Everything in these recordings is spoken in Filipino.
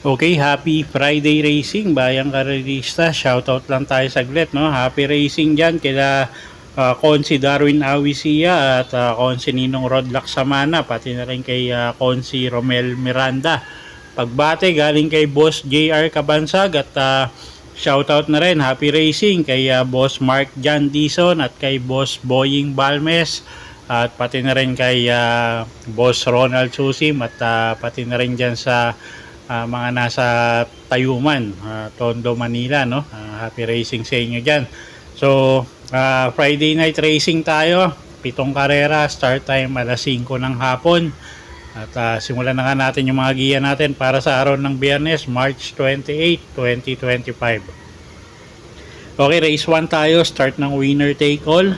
Okay, happy Friday racing, bayang karerista. Shoutout lang tayo saglit, no? Happy racing dyan kila Konsi Darwin Awisia at Konsi Ninong Rodlack Samana, pati na rin kay Konsi Romel Miranda. Pagbate galing kay Boss JR Kabansag at shoutout na rin, happy racing kay Boss Mark John Dison at kay Boss Boying Balmes at pati na rin kay Boss Ronald Susim at pati na rin dyan sa mga nasa Tayuman, Tondo, Manila, no? Happy racing sa inyo dyan. So, Friday night racing tayo. 7 karera, start time alas 5 ng hapon. At simulan na nga natin yung mga giya natin para sa araw ng Biyernes, March 28, 2025. Okay, race 1 tayo. Start ng winner take all.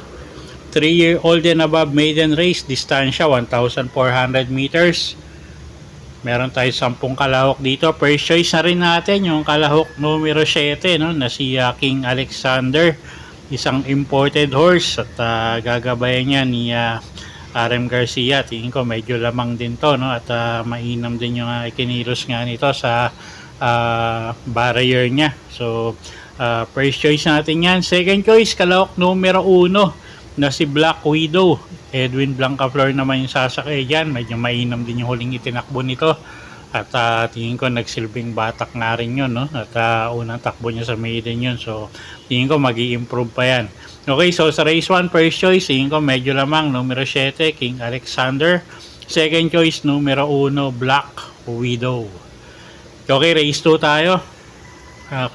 3-year-old and above maiden race, distansya 1,400 meters. Meron tayo 10 kalahok dito. First choice na rin natin yung kalahok numero 7, no, na si King Alexander, isang imported horse at gagabayan niya ni RM Garcia. Tingin ko medyo lamang din to, no, at mainam din yung ikinilos nga nito sa barrier niya. So first choice natin yan. Second choice kalahok numero 1 na si Black Widow. Edwin Blancaflor naman yung sasakay dyan. Medyo mainam din yung huling itinakbo nito. At tingin ko nagsilbing batak nga rin yun, no? At unang takbo niya sa maiden yun. So tingin ko mag-i-improve pa yan. Okay, so sa race 1, first choice, tingin ko medyo lamang. Numero 7, King Alexander. Second choice, numero 1, Black Widow. Okay, race 2 tayo.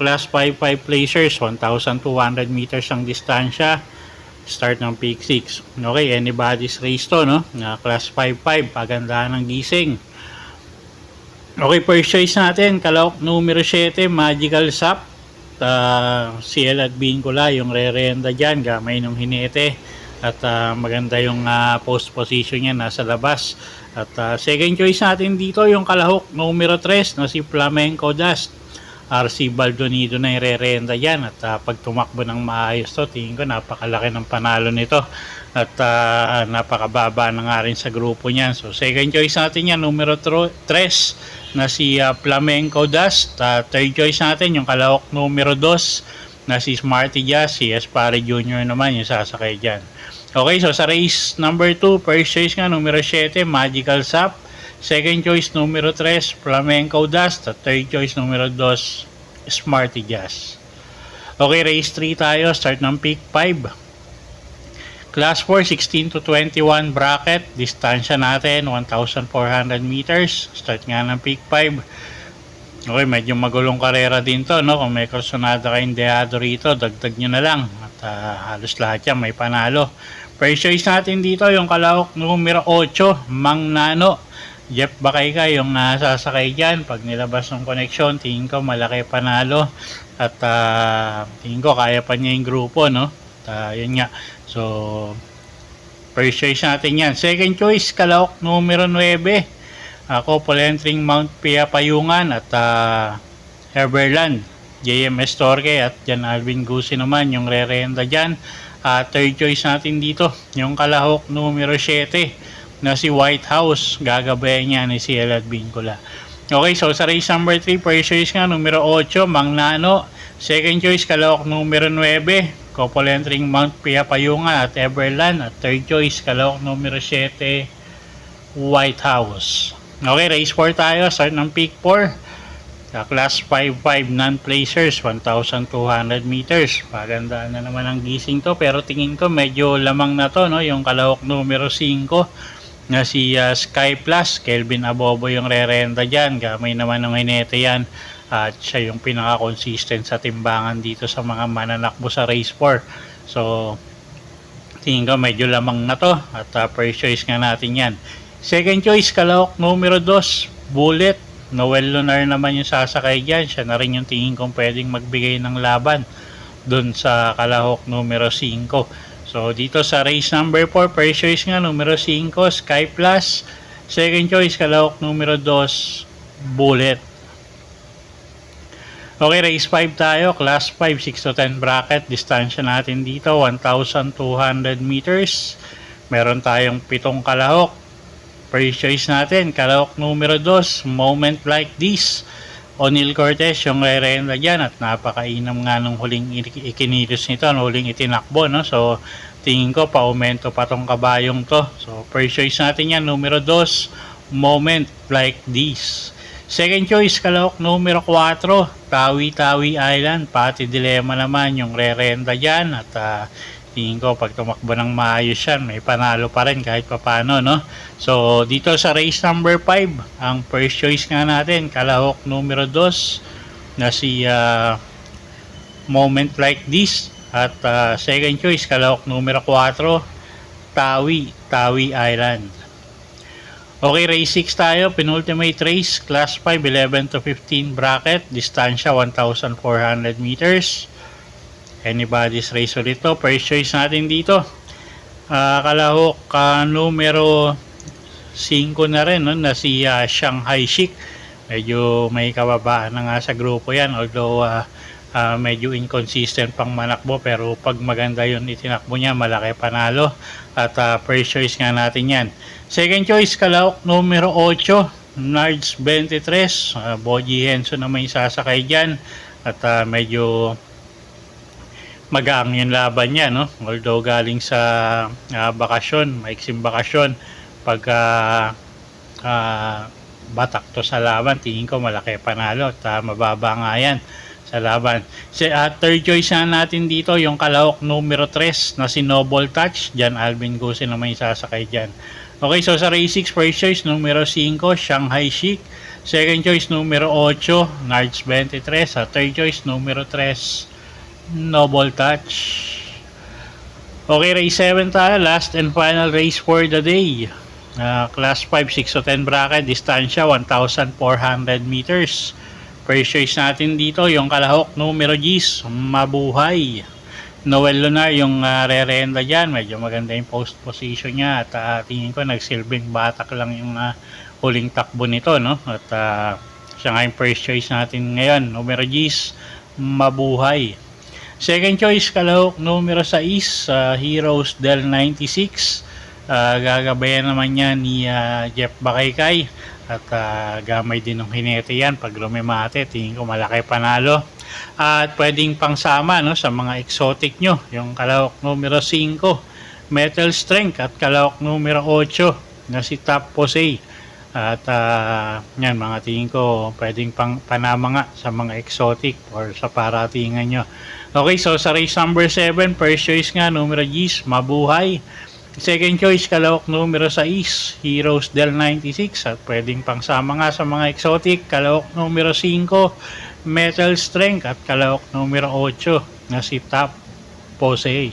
Class 5 placers, 1,200 meters ang distansya. Start ng peak 6. Okay, anybody's race to, no? Class 5-5, pagandahan ng gising. Okay, first choice natin, kalahok numero 7, Magical Sap. CL at Bincula, yung re-renda dyan, gamay ng hinete. At maganda yung post position niya, nasa labas. At second choice natin dito, yung kalahok numero 3, na si Flamenco Dust. RC Baldonido na yung re-renda yan. At pag tumakbo ng maayos to, tingin ko napakalaki ng panalo nito. At napakababa na nga rin sa grupo niyan. So second choice natin yan, numero 3 na si Flamenco Dust. Third choice natin yung kalahok numero 2 na si Smarty Jazz. Si Espare Jr. naman yung sasakay dyan. Okay, so sa race number 2, first choice nga numero 7, Magical Sap. Second choice numero 3, Flamenco Dust. At third choice numero 2, Smarty Jazz. Okay, race 3 tayo. Start ng peak 5. Class 4, 16 to 21 bracket. Distansya natin, 1,400 meters. Start nga ng peak 5. Okay, medyo magulong karera din to, no? Kung may kursonada kayong deado rito, dagdag nyo na lang. At halos lahat yan may panalo. First choice natin dito, yung kalahok numero 8, Mang Nano. Jeff Bakayka yung sasakay dyan. Pag nilabas ng koneksyon, tingin ko malaki panalo. At tingin ko kaya pa niya yung grupo, no? Yun nga. So first choice natin yan. Second choice, kalahok numero 9, couple entering Mount Pia Payungan at Herberland, JMS Torque at Jan Alvin Gusi naman yung re-renda dyan. Third choice natin dito, yung kalahok numero 7 na si White House. Gagabayan niya ni si Elad Bincula. Okay, so sa race number 3, first choice nga numero 8, Mang Nano. Second choice, kalahok numero 9, couple entering Mount Pia Payungan at Everland. At third choice, kalahok numero 7, White House. Okay, race 4 tayo. Start ng peak 4. Class 5-5 non-placers, 1,200 meters. Pagandaan na naman ang gising to. Pero tingin ko medyo lamang na to, no? Yung kalahok numero 5 na si Sky Plus. Kelvin Abobo yung re-renda dyan. Gamay naman ng hinete yan. At siya yung pinaka-consistent sa timbangan dito sa mga mananakbo sa race 4. So tingin ko medyo lamang na to. At first choice nga natin yan. Second choice, kalahok numero 2, Bullet. Noel Lunar naman yung sasakay dyan. Siya na rin yung tingin kong pwedeng magbigay ng laban dun sa kalahok numero 5. So dito sa race number 4, first choice nga numero 5, Sky Plus. Second choice, kalahok numero 2, Bullet. Okay, race 5 tayo. Class 5, 6 to 10 bracket. Distansya natin dito, 1,200 meters. Meron tayong 7 kalahok. First choice natin, kalahok numero 2, Moment Like This. O'Neal Cortez yung re-renda dyan at napakainam nga nung huling ikinilos nito, huling itinakbo, no? So, tingin ko pa-aumento pa tong kabayong to. So, first choice natin yan, numero 2, Moment Like This. Second choice, kalahok numero 4, Tawi-Tawi Island. Pati Dilemma naman yung re-renda dyan. At tingin ko pag tumakbo ng maayos yan, may panalo pa rin kahit papano, no? So, dito sa race number 5, ang first choice nga natin, kalahok numero 2, na si Moment Like This. At second choice, kalahok numero 4, Tawi-Tawi Island. Okay, race 6 tayo, penultimate race, class 5, 11 to 15 bracket, distansya 1,400 meters. Anybody's race ulit to. First choice natin dito, kalahok numero 5 na rin, no? Na si Shanghai Chic. Medyo may kababaan na nga sa grupo yan, although medyo inconsistent pang manakbo, pero pag maganda yun itinakbo niya, malaki panalo. At first choice nga natin yan. Second choice, kalahok numero 8, Nards 23. Boji Henson na may sasakay dyan. At medyo magaang yung laban niya, no? Although galing sa bakasyon, maiksing bakasyon, pagka batak to sa laban, tingin ko malaki panalo at mababa nga yan sa laban. Third choice na natin dito, yung kalahok numero 3 na si Noble Touch. Diyan Alvin Gusin na may sasakay dyan. Okay, so sa race 6, first choice numero 5, Shanghai Chic. Second choice numero 8, Nards 23. Third choice numero 3, Noble Touch. Okay, race 7 tayo, last and final race for the day. Class 5, 6 to 10 bracket, distansya 1,400 meters. First choice natin dito, yung kalahok numero 10, Mabuhay. Noel Lunar yung re-renda dyan. Medyo maganda yung post position niya. At tingin ko nagsilbing batak lang yung huling takbo nito, no? At siya nga yung first choice natin ngayon, numero 10, Mabuhay. Second choice, kalahok numero 6, Heroes Del 96. Gagabayan naman niya ni Jeff Bakaykay. At gamay din ng hinete yan. Pag lumimate, tingin ko malaki panalo. At pwedeng pangsama, no, sa mga exotic nyo, yung kalahok numero 5, Metal Strength, at kalahok numero 8 na si Top Posey. At yan, mga tingin ko pwedeng panama nga sa mga exotic or sa paratingan nyo. Okay, so sa race number 7, first choice nga numero 10, Mabuhay. Second choice, kalahok numero 6, Heroes Del 96. At pwedeng pangsama nga sa mga exotic, kalahok numero 5, Metal Strength, at kalahok numero 8 na si Top Posey.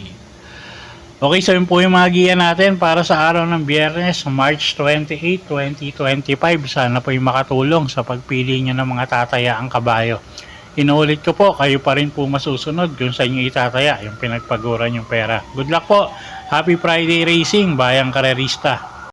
Okay, so yun po yung mga giya natin para sa araw ng Biyernes, March 28, 2025. Sana po yung makatulong sa pagpili nyo ng mga tatayaang kabayo. Inuulit ko po, kayo pa rin po masusunod kung sa inyo itataya yung pinagpaguran yung pera. Good luck po! Happy Friday Racing, Bayang Karerista!